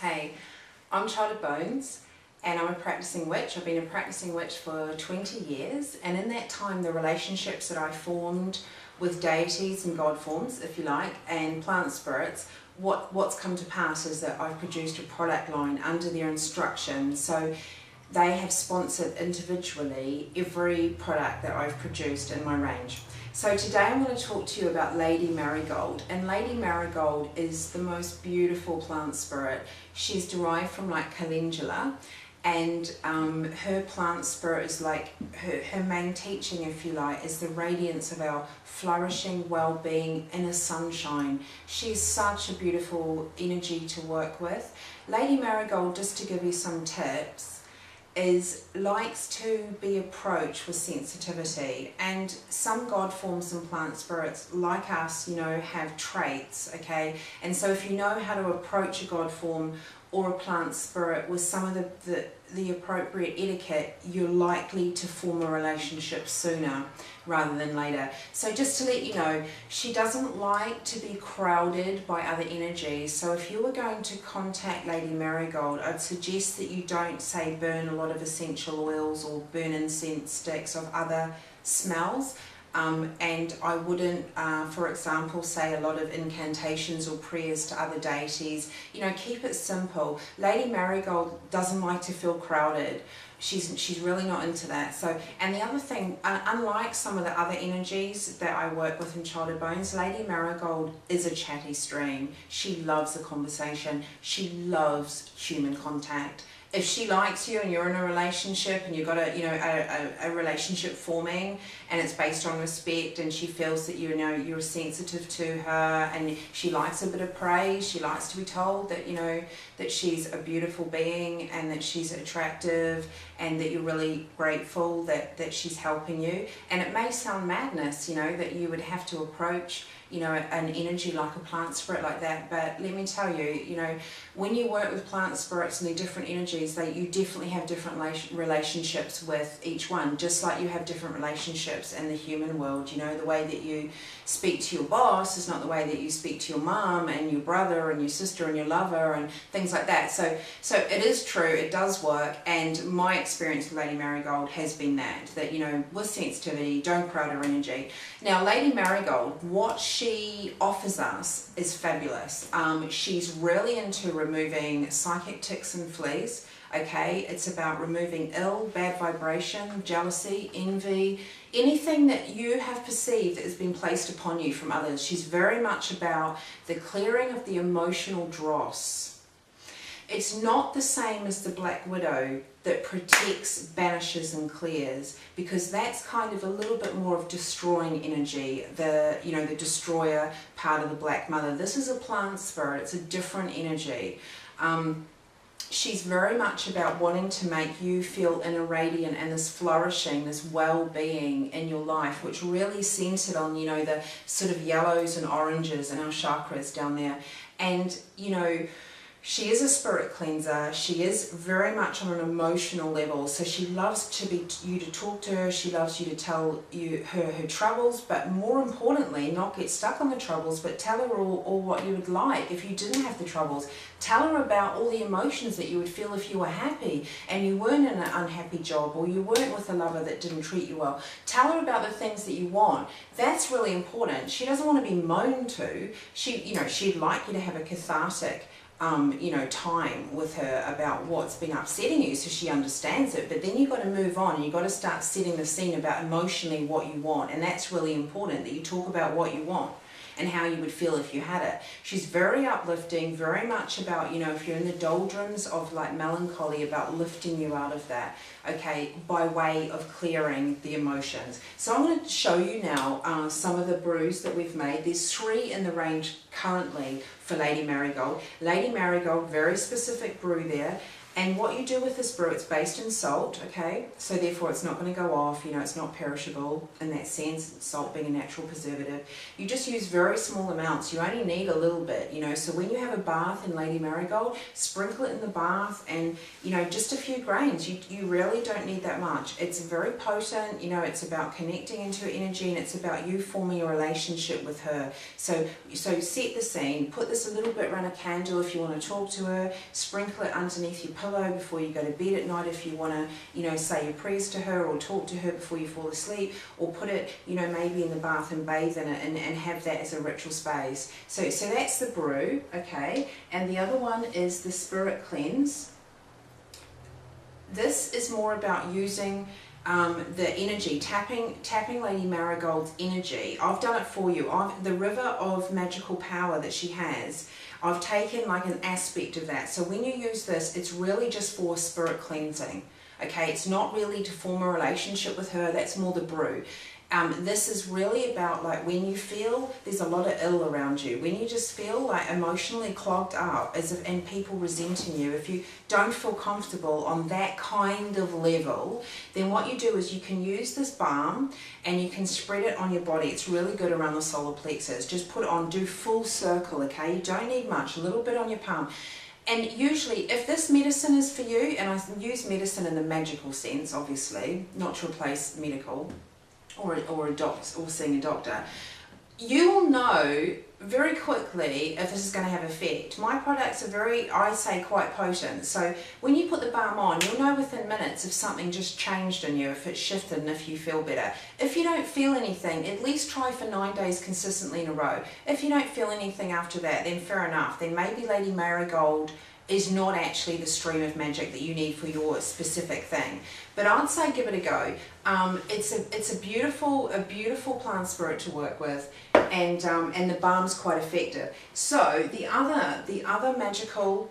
Hey, I'm Charlotte Bones and I'm a practicing witch. I've been a practicing witch for 20 years, and in that time the relationships that I formed with deities and god forms, if you like, and plant spirits, what's come to pass is that I've produced a product line under their instruction. So they have sponsored individually every product that I've produced in my range. So today I'm going to talk to you about Lady Marigold, and Lady Marigold is the most beautiful plant spirit. She's derived from like calendula, and her plant spirit is like, her main teaching, if you like, is the radiance of our flourishing, well-being, inner sunshine. She's such a beautiful energy to work with. Lady Marigold, just to give you some tips, likes to be approached with sensitivity, and some god forms and plant spirits like us, you know, have traits, okay? And so if you know how to approach a god form or a plant spirit with some of the appropriate etiquette, you're likely to form a relationship sooner rather than later. So just to let you know, she doesn't like to be crowded by other energies. So if you were going to contact Lady Marigold, I'd suggest that you don't, say, burn a lot of essential oils or burn incense sticks of other smells. And I wouldn't, for example, say a lot of incantations or prayers to other deities. You know, keep it simple. Lady Marigold doesn't like to feel crowded. She's really not into that. So, and the other thing, unlike some of the other energies that I work with in Charlotte Bones, Lady Marigold is a chatty stream. She loves a conversation. She loves human contact. If she likes you and you're in a relationship and you've got a relationship forming and it's based on respect, and she feels that you're sensitive to her, and she likes a bit of praise, she likes to be told that that she's a beautiful being and that she's attractive and that you're really grateful that she's helping you. And it may sound madness, that you would have to approach an energy like a plant spirit like that, but let me tell you, when you work with plant spirits and they're different energies, you definitely have different relationships with each one, just like you have different relationships in the human world. The way that you speak to your boss is not the way that you speak to your mom and your brother and your sister and your lover and things like that. So it is true, it does work, and my experience with Lady Marigold has been that with sensitivity, don't crowd her energy. Now, Lady Marigold, what she offers us is fabulous. She's really into removing psychic ticks and fleas. Okay, it's about removing bad vibration, jealousy, envy, anything that you have perceived that has been placed upon you from others. She's very much about the clearing of the emotional dross. It's not the same as the Black Widow that protects, banishes and clears, because that's kind of a little bit more of destroying energy, the destroyer part of the Black Mother. This is a plant spirit, it's a different energy. She's very much about wanting to make you feel inner radiant and this flourishing, this well-being in your life, which really centered on, the sort of yellows and oranges and our chakras down there. And, she is a spirit cleanser. She is very much on an emotional level. So she loves you to talk to her. She loves you to tell her troubles, but more importantly, not get stuck on the troubles, but tell her all what you would like if you didn't have the troubles. Tell her about all the emotions that you would feel if you were happy and you weren't in an unhappy job, or you weren't with a lover that didn't treat you well. Tell her about the things that you want. That's really important. She doesn't want to be moaned to. She'd like you to have a cathartic time with her about what's been upsetting you, so she understands it. But then you've got to move on and you've got to start setting the scene about emotionally what you want, and that's really important, that you talk about what you want and how you would feel if you had it. She's very uplifting, very much about, if you're in the doldrums of like melancholy, about lifting you out of that, okay, by way of clearing the emotions. So I'm going to show you now some of the brews that we've made. There's 3 in the range currently for Lady Marigold. Lady Marigold, very specific brew there. And what you do with this brew, it's based in salt, okay? So therefore it's not going to go off, it's not perishable in that sense, salt being a natural preservative. You just use very small amounts. You only need a little bit, So when you have a bath in Lady Marigold, sprinkle it in the bath and, just a few grains. You really don't need that much. It's very potent, it's about connecting into her energy, and it's about you forming a relationship with her. So set set the scene, put this a little bit around a candle if you want to talk to her, sprinkle it underneath your pillow before you go to bed at night if you want to, you know, say your prayers to her or talk to her before you fall asleep, or put it, you know, maybe in the bath and bathe in it and have that as a ritual space. So that's the brew, okay, and the other one is the spirit cleanse. This is more about using the energy, tapping Lady Marigold's energy. I've done it for you. The river of magical power that she has, I've taken like an aspect of that. So when you use this, it's really just for spirit cleansing. Okay, it's not really to form a relationship with her, that's more the brew. This is really about like when you feel there's a lot of ill around you, when you just feel like emotionally clogged up as if, and people resenting you, if you don't feel comfortable on that kind of level, then what you do is you can use this balm and you can spread it on your body. It's really good around the solar plexus. Just put it on, do full circle, okay? You don't need much, a little bit on your palm. And usually, if this medicine is for you, and I use medicine in the magical sense, obviously, not to replace medical, or seeing a doctor, you will know very quickly if this is going to have effect. My products are very, I say, quite potent. So when you put the balm on, you'll know within minutes if something just changed in you, if it's shifted and if you feel better. If you don't feel anything, at least try for 9 days consistently in a row. If you don't feel anything after that, then fair enough. Then maybe Lady Marigold is not actually the stream of magic that you need for your specific thing. But I'd say give it a go. It's a beautiful plant spirit to work with, and the balm's quite effective. So the other magical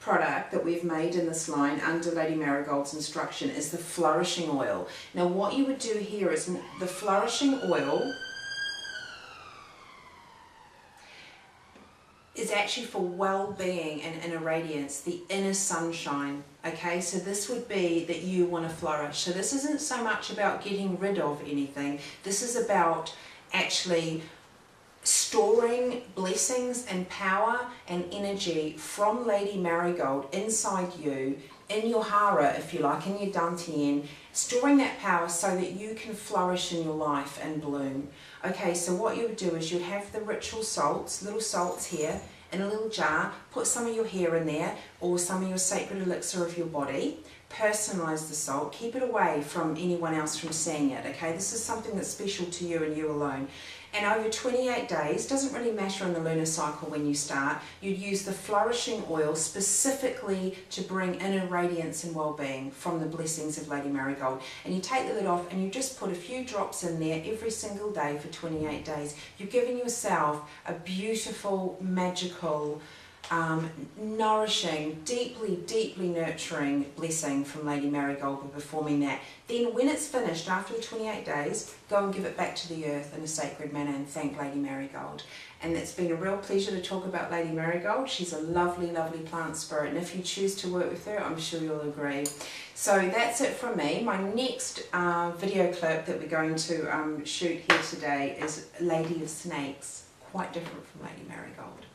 product that we've made in this line under Lady Marigold's instruction is the Flourishing oil. Now what you would do here is the Flourishing oil is actually for well-being and inner radiance, the inner sunshine. Okay, so this would be that you want to flourish. So this isn't so much about getting rid of anything. This is about actually storing blessings and power and energy from Lady Marigold inside you, in your hara, if you like, in your dantian, storing that power so that you can flourish in your life and bloom. Okay, so what you would do is you'd have the ritual salts, little salts here, in a little jar, put some of your hair in there, or some of your sacred elixir of your body, personalize the salt, keep it away from anyone else from seeing it, okay? This is something that's special to you and you alone. And over 28 days, doesn't really matter in the lunar cycle when you start, you'd use the Flourishing oil specifically to bring inner radiance and well-being from the blessings of Lady Marigold. And you take the lid off and you just put a few drops in there every single day for 28 days. You're giving yourself a beautiful, magical, nourishing, deeply nurturing blessing from Lady Marigold by performing that. Then when it's finished, after the 28 days, go and give it back to the earth in a sacred manner and thank Lady Marigold. And it's been a real pleasure to talk about Lady Marigold. She's a lovely plant spirit, and if you choose to work with her, I'm sure you'll agree. So that's it from me. My next video clip that we're going to shoot here today is Lady of Snakes, quite different from Lady Marigold.